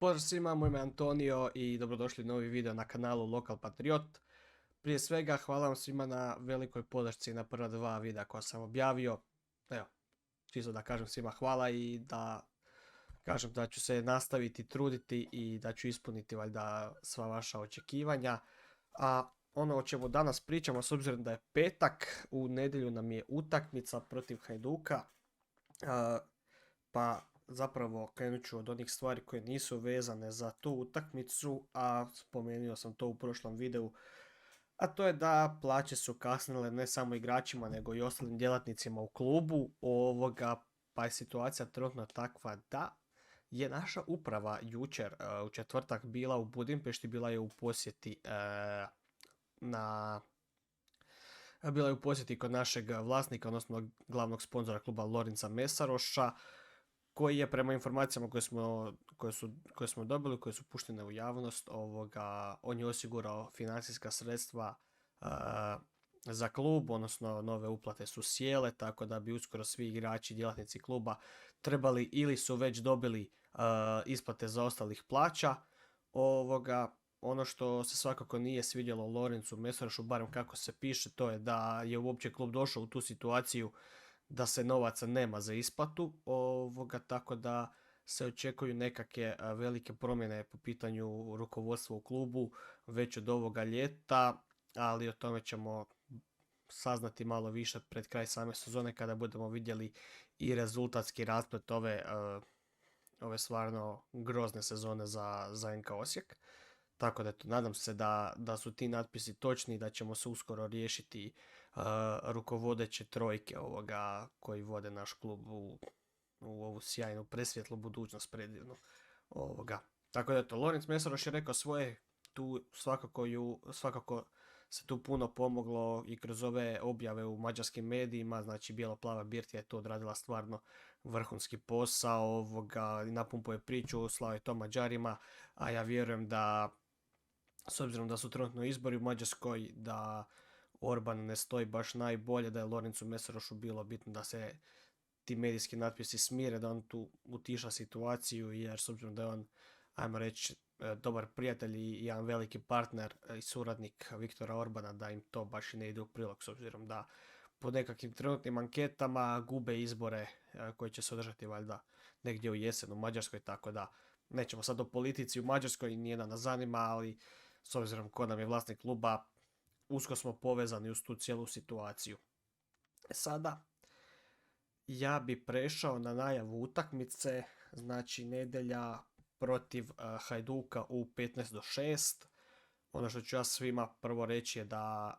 Pozdrav svima, moj ime je Antonio i dobrodošli u novi video na kanalu Lokal Patriot. Prije svega hvala vam svima na velikoj podršci na prva dva videa koja sam objavio. Evo, čisto da kažem svima hvala i da kažem da ću se nastaviti truditi i da ću ispuniti valjda sva vaša očekivanja. A ono o čemu danas pričamo, s obzirom da je petak, u nedjelju nam je utakmica protiv Hajduka. Pa zapravo krenut ću od onih stvari koje nisu vezane za tu utakmicu, a spomenuo sam to u prošlom videu, a to je da plaće su kasnile ne samo igračima nego i ostalim djelatnicima u klubu, pa je situacija trenutno takva da je naša uprava jučer u četvrtak bila u Budimpešti, bila je u posjeti bila je u posjeti kod našeg vlasnika, odnosno glavnog sponzora kluba Lorinca Mesaroša, koji je prema informacijama koje smo dobili, koje su puštene u javnost, on je osigurao financijska sredstva za klub, odnosno nove uplate su sjele, tako da bi uskoro svi igrači, djelatnici kluba trebali ili su već dobili isplate zaostalih plaća. Ono što se svakako nije svidjelo Lorencu Mesarošu, barem kako se piše, to je da je uopće klub došao u tu situaciju da se novaca nema za isplatu, tako da se očekuju nekakve velike promjene po pitanju rukovodstva u klubu već od ovoga ljeta, ali o tome ćemo saznati malo više pred kraj same sezone kada budemo vidjeli i rezultatski rasplet ove stvarno grozne sezone za NK Osijek. Tako da nadam se da su ti natpisi točni i da ćemo se uskoro riješiti rukovodeće trojke koji vode naš klub u ovu sjajnu presvjetlu budućnost predivnu. Tako da eto, Lorenc Mesaroš je rekao svoje, tu svakako se tu puno pomoglo i kroz ove objave u mađarskim medijima, znači Bijelo-plava birtija je to odradila stvarno vrhunski posao, i napumpuje priču, slao je to Mađarima, a ja vjerujem da, s obzirom da su trenutno izbori u Mađarskoj, da Orban ne stoji baš najbolje, da je Lorencu Mesarošu bilo bitno da se ti medijski natpisi smire, da on tu utiša situaciju, jer s obzirom da je on, ajmo reći, dobar prijatelj i jedan veliki partner i suradnik Viktora Orbana, da im to baš ne ide u prilog, s obzirom da po nekakvim trenutnim anketama gube izbore koji će se održati valjda negdje u jesen u Mađarskoj, tako da nećemo sad o politici u Mađarskoj, nije da nas zanima, ali s obzirom ko nam je vlasnik kluba, usko smo povezani uz tu cijelu situaciju. Sada, ja bi prešao na najavu utakmice, znači nedjelja protiv Hajduka u 15:06. Ono što ću ja svima prvo reći je da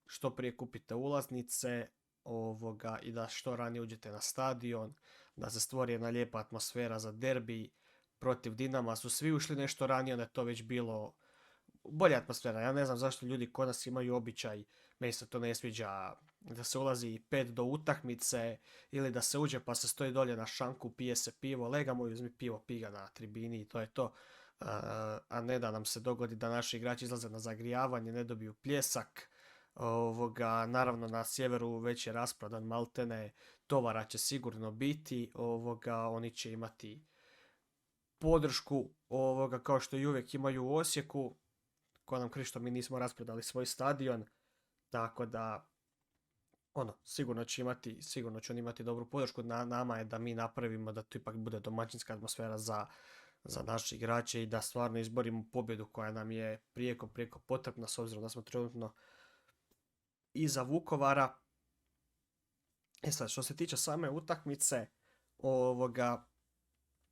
što prije kupite ulaznice i da što ranije uđete na stadion, da se stvori jedna lijepa atmosfera za derbi protiv Dinama. Su svi ušli nešto ranije, onda je to već bilo bolja atmosfera. Ja ne znam zašto ljudi kod nas imaju običaj, meni se to ne sviđa, da se ulazi 5 do utakmice ili da se uđe pa se stoji dolje na šanku, pije se pivo, legamo i uzmi pivo, piga na tribini i to je to. A ne da nam se dogodi da naši igrači izlaze na zagrijavanje, ne dobiju pljesak. Naravno na sjeveru već je rasprodan maltene, tovara će sigurno biti, oni će imati podršku kao što i uvijek imaju u Osijeku. Ko nam krišto, mi nismo rasprodali svoj stadion, tako da sigurno će on imati dobru podršku. Nama je da mi napravimo da to ipak bude domaćinska atmosfera za naše igrače i da stvarno izborimo pobjedu koja nam je prijeko potrebna, s obzirom da smo trenutno iza Vukovara. Sad, što se tiče same utakmice,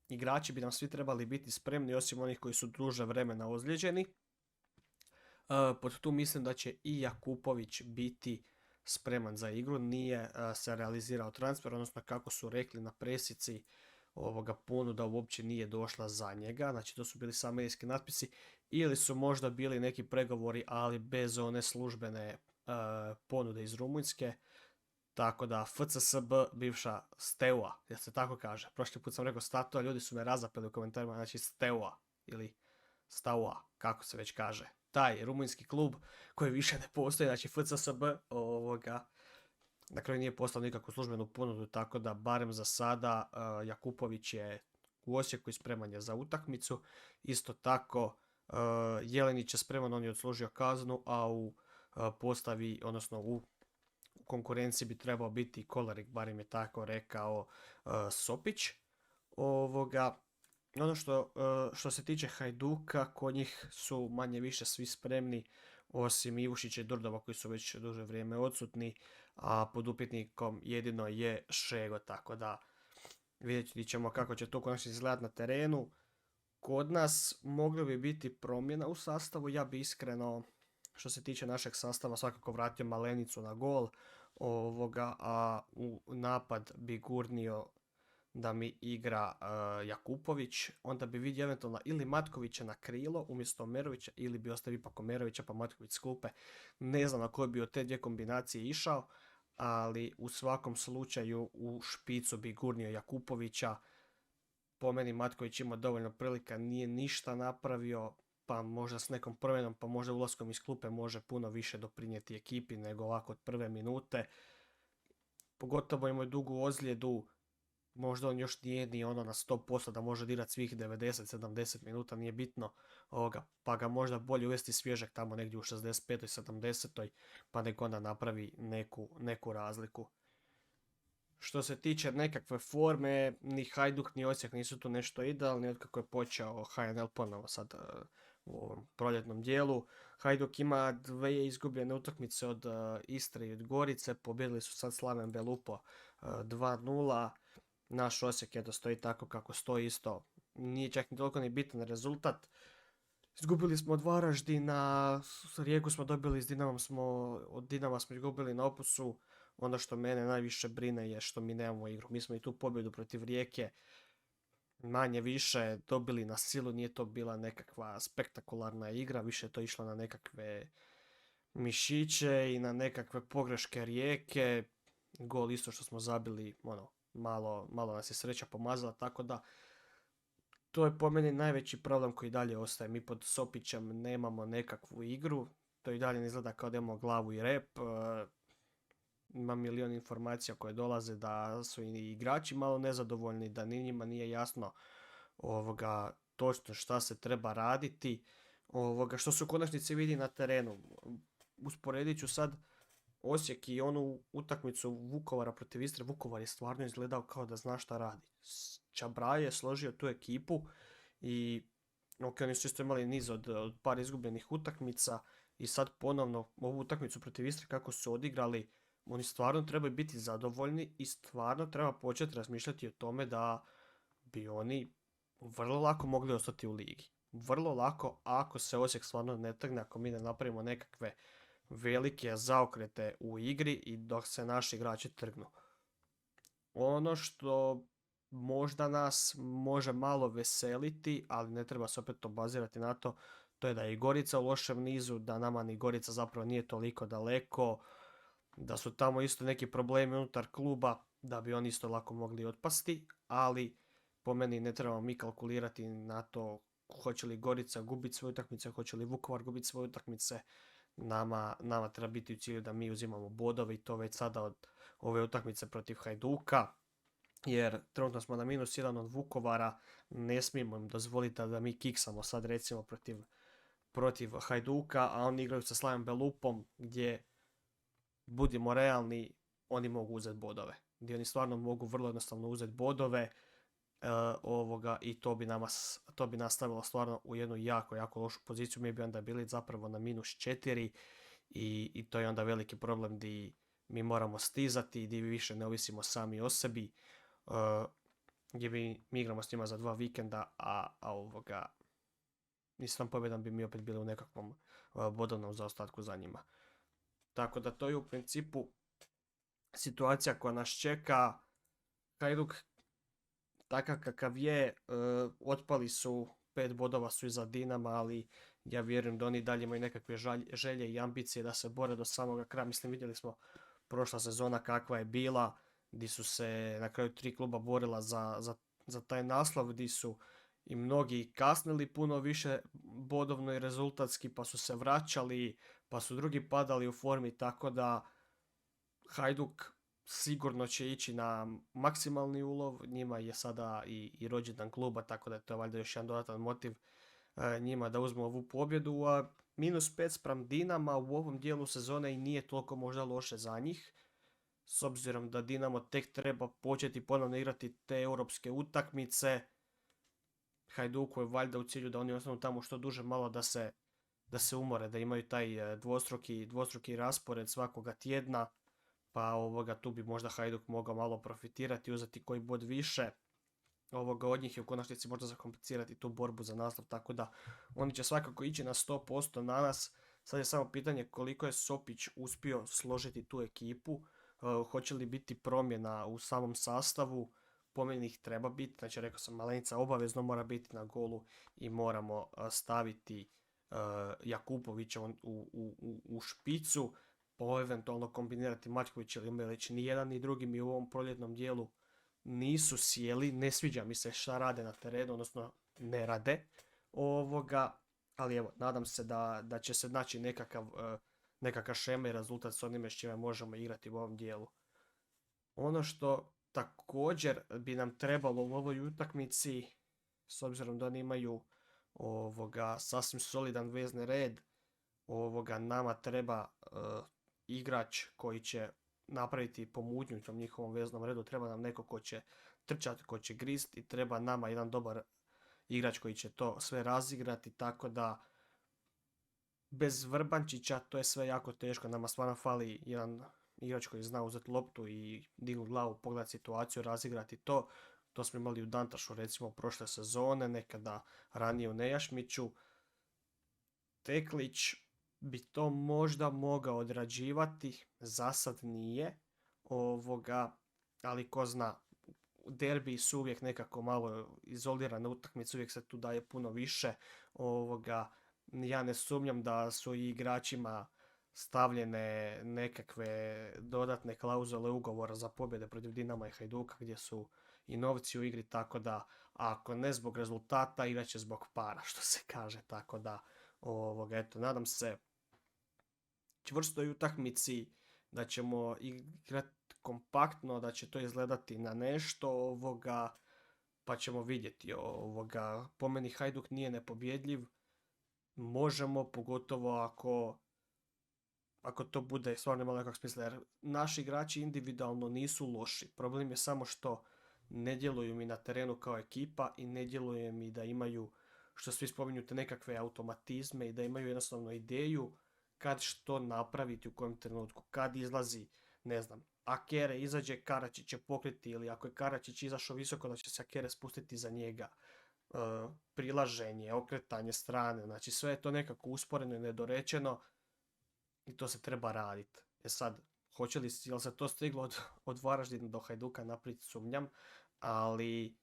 igrači bi nam svi trebali biti spremni, osim onih koji su duže vremena ozlijeđeni. Pod tu mislim da će i Jakupović biti spreman za igru, nije se realizirao transfer, odnosno kako su rekli na presici, ponuda uopće nije došla za njega, znači to su bili samo medijski natpisi, ili su možda bili neki pregovori, ali bez one službene ponude iz Rumunjske, tako da FCSB, bivša Steaua, jel se tako kaže, prošli put sam rekao Statua, ljudi su me razapeli u komentarima, znači Steaua ili Staua, kako se već kaže, taj rumunjski klub koji više ne postoji, znači FCSB, na kraju nije poslao nikakvu službenu ponudu, tako da barem za sada Jakupović je u Osijeku i spreman je za utakmicu. Isto tako Jelenić je spreman, on je odslužio kaznu, a u postavi, odnosno u konkurenciji bi trebao biti Kolarik, barem je tako rekao Sopić. Ono što se tiče Hajduka, kod njih su manje više svi spremni, osim Ivušića i Durdova koji su već duže vrijeme odsutni, a pod upitnikom jedino je Šego, tako da vidjet ćemo kako će to konačno izgledati na terenu. Kod nas moglo bi biti promjena u sastavu, ja bi iskreno, što se tiče našeg sastava, svakako vratio Malenicu na gol, a u napad bi gurnio da mi igra Jakupović, onda bi vidio eventualno ili Matkovića na krilo umjesto Omerovića, ili bi ostavio ipak Omerovića pa Matković s klupe. Ne znam na koji bi od te dvije kombinacije išao, ali u svakom slučaju u špicu bi gurnio Jakupovića. Po meni Matković ima dovoljno prilika, nije ništa napravio, pa možda s nekom promjenom, pa možda ulaskom iz klupe može puno više doprinijeti ekipi nego ovako od prve minute. Pogotovo imaju dugu ozljedu, možda on još nije ni ono na 100% da može dirati svih 90-70 minuta, nije bitno, pa ga možda bolje uvesti svježak tamo negdje u 65. 70. pa nek onda napravi neku razliku. Što se tiče nekakve forme, ni Hajduk ni Osijek nisu tu nešto idealni od kako je počeo HNL ponovo sad u ovom proljetnom dijelu. Hajduk ima 2 izgubljene utakmice od Istre i od Gorice, pobjedili su sad Slaven Belupo 2-0. Naš Osijek stoji tako kako stoji isto. Nije čak ni toliko ni bitan rezultat. Izgubili smo od Varaždina, Rijeku smo dobili s Dinamom, od Dinama smo izgubili na Opusu. Ono što mene najviše brine je što mi nemamo igru. Mi smo i tu pobjedu protiv Rijeke manje više dobili na silu, nije to bila nekakva spektakularna igra, više je to išlo na nekakve mišiće i na nekakve pogreške Rijeke. Gol isto što smo zabili, malo nas je sreća pomazala, tako da to je po meni najveći problem koji dalje ostaje. Mi pod Sopićem nemamo nekakvu igru, to i dalje ne izgleda kao da imamo glavu i rep. Ima milion informacija koje dolaze da su i igrači malo nezadovoljni, da ni njima nije jasno točno šta se treba raditi, što se u konačnici vidi na terenu. Usporedit ću sad Osijek i onu utakmicu Vukovara protiv Istre. Vukovar je stvarno izgledao kao da zna šta radi. Čabraj je složio tu ekipu i oni su isto imali niz od par izgubljenih utakmica i sad ponovno ovu utakmicu protiv Istre kako su odigrali, oni stvarno trebaju biti zadovoljni i stvarno treba početi razmišljati o tome da bi oni vrlo lako mogli ostati u ligi. Vrlo lako ako se Osijek stvarno ne trgne, ako mi ne napravimo nekakve velike zaokrete u igri i dok se naši igrači trgnu. Ono što možda nas može malo veseliti, ali ne treba se opet obazirati na to, to je da je i Gorica u lošem nizu, da nama ni Gorica zapravo nije toliko daleko, da su tamo isto neki problemi unutar kluba, da bi oni isto lako mogli otpasti, ali po meni ne trebamo mi kalkulirati na to hoće li Gorica gubiti svoje utakmice, hoće li Vukovar gubiti svoje utakmice. Nama treba biti u cilju da mi uzimamo bodove i to već sada od ove utakmice protiv Hajduka, jer trenutno smo na -1 od Vukovara, ne smijemo im dozvoliti da mi kiksamo sad recimo protiv Hajduka, a oni igraju sa Slaven Belupom gdje, budimo realni, oni mogu uzeti bodove. Gdje oni stvarno mogu vrlo jednostavno uzeti bodove i to bi nas stavilo stvarno u jednu jako, jako lošu poziciju. Mi bi onda bili zapravo na -4 i to je onda veliki problem di mi moramo stizati, di više ne ovisimo sami o sebi, gdje mi igramo s njima za 2 vikenda, a s tom pobjedom bi mi opet bili u nekakvom bodovnom zaostatku za njima. Tako da to je u principu situacija koja nas čeka. Hajduk takav kakav je, otpali su, 5 bodova su iza Dinama, ali ja vjerujem da oni dalje imaju nekakve želje i ambicije da se bore do samoga kraja. Mislim, vidjeli smo prošla sezona kakva je bila, gdje su se na kraju 3 kluba borila za taj naslov, gdje su i mnogi kasnili puno više bodovno i rezultatski, pa su se vraćali, pa su drugi padali u formi, tako da Hajduk sigurno će ići na maksimalni ulov, njima je sada i rođendan kluba, tako da je to valjda još jedan dodatan motiv njima da uzmu ovu pobjedu, a -5 spram Dinama u ovom dijelu sezone i nije toliko možda loše za njih, s obzirom da Dinamo tek treba početi ponovno igrati te europske utakmice. Hajduku je valjda u cilju da oni ostanu tamo što duže malo da se umore, da imaju taj dvostruki raspored svakoga tjedna, pa tu bi možda Hajduk mogao malo profitirati, uzeti koji bod više. Od njih je u konačnici možda zakomplicirati tu borbu za naslov, tako da oni će svakako ići na 100% na nas. Sad je samo pitanje koliko je Sopić uspio složiti tu ekipu, hoće li biti promjena u samom sastavu. Po meni ih treba biti, znači rekao sam Malenica obavezno mora biti na golu i moramo staviti Jakupovića u špicu, pa eventualno kombinirati Mačković ili Milić. Ni jedan ni drugi mi u ovom proljetnom dijelu nisu sjeli, ne sviđa mi se šta rade na terenu, odnosno ne rade ali evo, nadam se da će se naći nekakav šema i rezultat s onime s čime možemo igrati u ovom dijelu. Ono što također bi nam trebalo u ovoj utakmici, s obzirom da oni imaju sasvim solidan vezni red, nama treba igrač koji će napraviti pomutnju u tom njihovom veznom redu, treba nam neko ko će trčati, ko će grist i treba nama jedan dobar igrač koji će to sve razigrati, tako da bez Vrbančića to je sve jako teško, nama stvarno fali jedan igrač koji zna uzeti loptu i dignuti glavu, pogledati situaciju, razigrati to. To smo imali u Dantašu recimo prošle sezone, nekada ranije u Nejašmiću. Teklić bi to možda mogao odrađivati, za sad nije, ali ko zna, derbi su uvijek nekako malo izolirane utakmice, uvijek se tu daje puno više, ja ne sumnjam da su i igračima stavljene nekakve dodatne klauzule ugovora za pobjede protiv Dinama i Hajduka gdje su i novci u igri, tako da ako ne zbog rezultata, igrat će zbog para, što se kaže, tako da nadam se čvrstoj utakmici, da ćemo igrati kompaktno, da će to izgledati na nešto, pa ćemo vidjeti. Po meni Hajduk nije nepobjedljiv, možemo, pogotovo ako to bude stvarno malo nekog smisla, jer naši igrači individualno nisu loši. Problem je samo što ne djeluju mi na terenu kao ekipa i ne djeluje mi da imaju, što svi spominju, te nekakve automatizme i da imaju jednostavno ideju kad što napraviti u kojem trenutku. Kad izlazi, ne znam, Akere izađe, Karačić će pokriti, ili ako je Karačić izašao visoko da će se Akere spustiti za njega. Prilaženje, okretanje strane, znači sve je to nekako usporeno i nedorečeno i to se treba raditi. Sad, jel se to stiglo od Varaždina do Hajduka, naprijed sumnjam, ali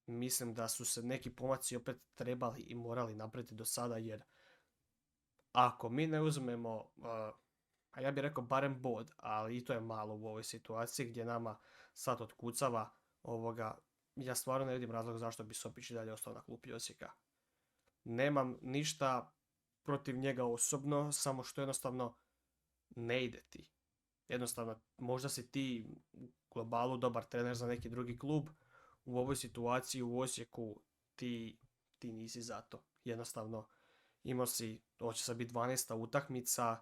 mislim da su se neki pomaci opet trebali i morali napraviti do sada, jer ako mi ne uzmemo, a ja bih rekao barem bod, ali i to je malo u ovoj situaciji gdje nama sad otkucava, ja stvarno ne vidim razlog zašto bi Sopić dalje ostao na klupi Osijeka. Nemam ništa protiv njega osobno, samo što jednostavno ne ide ti. Jednostavno, možda si ti u globalu dobar trener za neki drugi klub, u ovoj situaciji u Osijeku ti nisi za to. Jednostavno, imao si, ovo će sad biti 12. utakmica,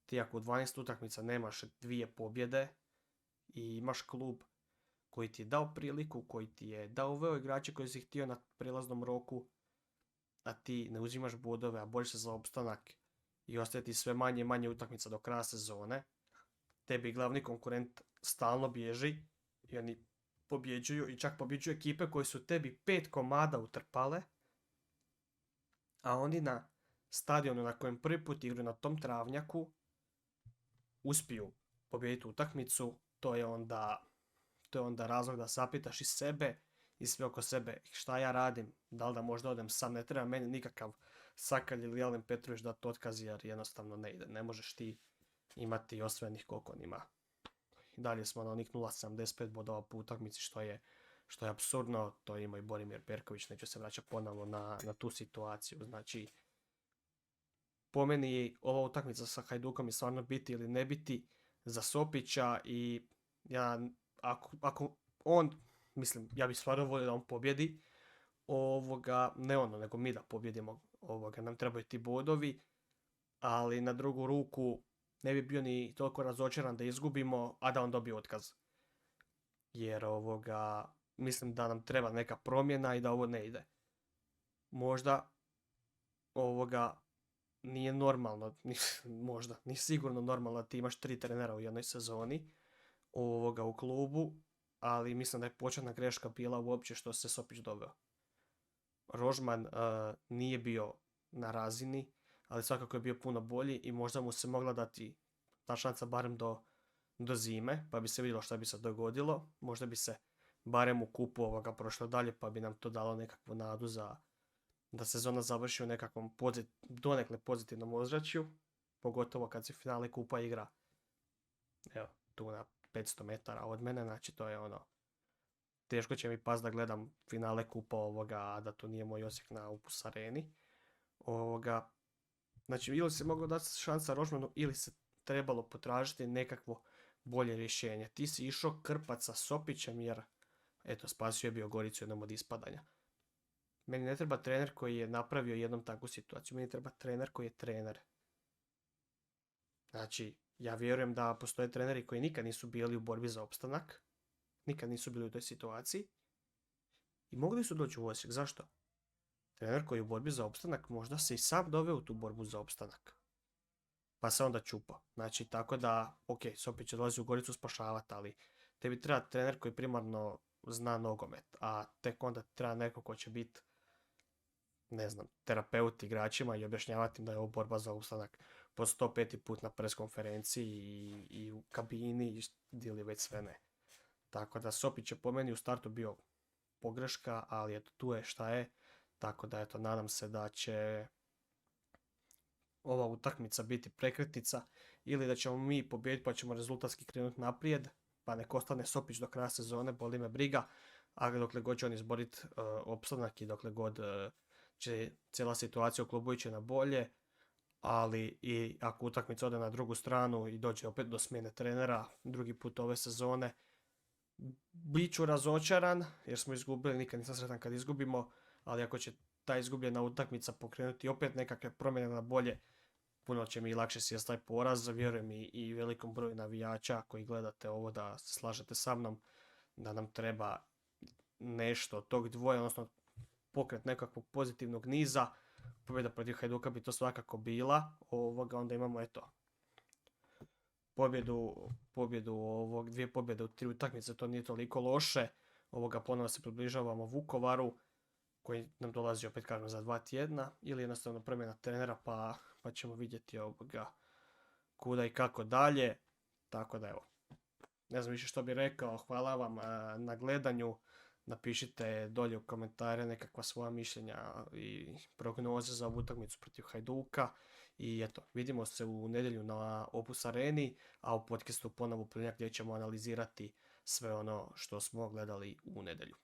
ti ako u 12 utakmica nemaš 2 pobjede i imaš klub koji ti je dao priliku, koji ti je dao uveo igrače koji si htio na prijelaznom roku, a ti ne uzimaš bodove, a boriš se za opstanak i ostaje ti sve manje i manje utakmica do kraja sezone, tebi glavni konkurent stalno bježi i oni pobjeđuju i čak pobjeđuju ekipe koje su tebi 5 komada utrpale, a oni na stadionu na kojem prvi put igraju na tom travnjaku uspiju pobijediti utakmicu. To je onda razlog da zapitaš i sebe i sve oko sebe šta ja radim, da li da možda odem sam, ne treba meni nikakav Sakalj ili Alen Petrović dati otkaz, jer jednostavno ne ide, ne možeš ti imati osvojenih koliko on ima. I dalje smo na onih 0,75 bodova po utakmici, što je apsurdno, to ima i Borimir Perković, neću se vraćati ponovno na tu situaciju. Znači, po meni ova utakmica sa Hajdukom je stvarno biti ili ne biti za Sopića i Ja, ako on, mislim, ja bih stvarno volio da on pobjedi, ne ono, nego mi da pobjedimo, nam trebaju ti bodovi, ali na drugu ruku ne bi bio ni toliko razočaran da izgubimo, a da on dobije otkaz. Jer mislim da nam treba neka promjena i da ovo ne ide. Možda nije normalno, možda, nije sigurno normalno da ti imaš 3 trenera u jednoj sezoni u klubu, ali mislim da je početna greška bila uopće što se Sopić doveo. Rožman nije bio na razini, ali svakako je bio puno bolji i možda mu se mogla dati ta šansa barem do zime, pa bi se vidjelo što bi se dogodilo. Možda bi se barem u kupu prošlo dalje, pa bi nam to dalo nekakvu nadu da sezona završi u nekakvom donekle pozitivnom ozračju, pogotovo kad se finale kupa igra evo, tu na 500 metara od mene, znači to je ono, teško će mi pas da gledam finale kupa a da to nije moj Osijek na Upus Areni. Znači, ili se moglo dati šansa Rožmanu, ili se trebalo potražiti nekakvo bolje rješenje. Ti si išao krpat sa Sopićem jer, eto, spasio je bio Goricu jednom od ispadanja. Meni ne treba trener koji je napravio jednom takvu situaciju. Meni treba trener koji je trener. Znači, ja vjerujem da postoje treneri koji nikad nisu bili u borbi za opstanak. Nikad nisu bili u toj situaciji. I mogli su doći u Osijek. Zašto? Trener koji je u borbi za opstanak možda se i sam doveo u tu borbu za opstanak. Pa se onda čupa. Znači, tako da, ok, Sopić će dolazi u Goricu spašavati, ali tebi treba trener koji primarno zna nogomet, a tek onda treba neko ko će biti, ne znam, terapeut igračima i objašnjavati im da je ovo borba za opstanak po 105. put na preskonferenciji i u kabini ili već sve ne. Tako da Sopić je po meni u startu bio pogreška, ali eto, tu je šta je. Tako da eto, nadam se da će ova utakmica biti prekretnica ili da ćemo mi pobijediti pa ćemo rezultatski krenuti naprijed, pa nek ostane Sopić do kraja sezone, boli me briga, a dokle god će on izboriti opstanak i dokle god će cijela situacija u klubu ići na bolje, ali i ako utakmica ode na drugu stranu i dođe opet do smjene trenera drugi put ove sezone, bit ću razočaran jer smo izgubili, nikad nisam sretan kad izgubimo, ali ako će ta izgubljena utakmica pokrenuti opet nekakve promjene na bolje, puno će mi lakše sjesti taj poraz, vjerujem i velikom broju navijača koji gledate ovo da se slažete sa mnom, da nam treba nešto od tog dvoja, odnosno pokret nekakvog pozitivnog niza. Pobjeda protiv Hajduka bi to svakako bila, onda imamo eto pobjedu dvije pobjede u 3 utakmice, to nije toliko loše. Ponovno se približavamo Vukovaru koji nam dolazi opet kažem za 2 tjedna ili jednostavno promjena trenera pa ćemo vidjeti kuda i kako dalje. Tako da evo, ne znam više što bih rekao, hvala vam na gledanju, napišite dolje u komentare nekakva svoja mišljenja i prognoze za ovu utakmicu protiv Hajduka i eto, vidimo se u nedjelju na Opus Areni, a u podcastu ponovo ponedjeljak gdje ćemo analizirati sve ono što smo gledali u nedjelju.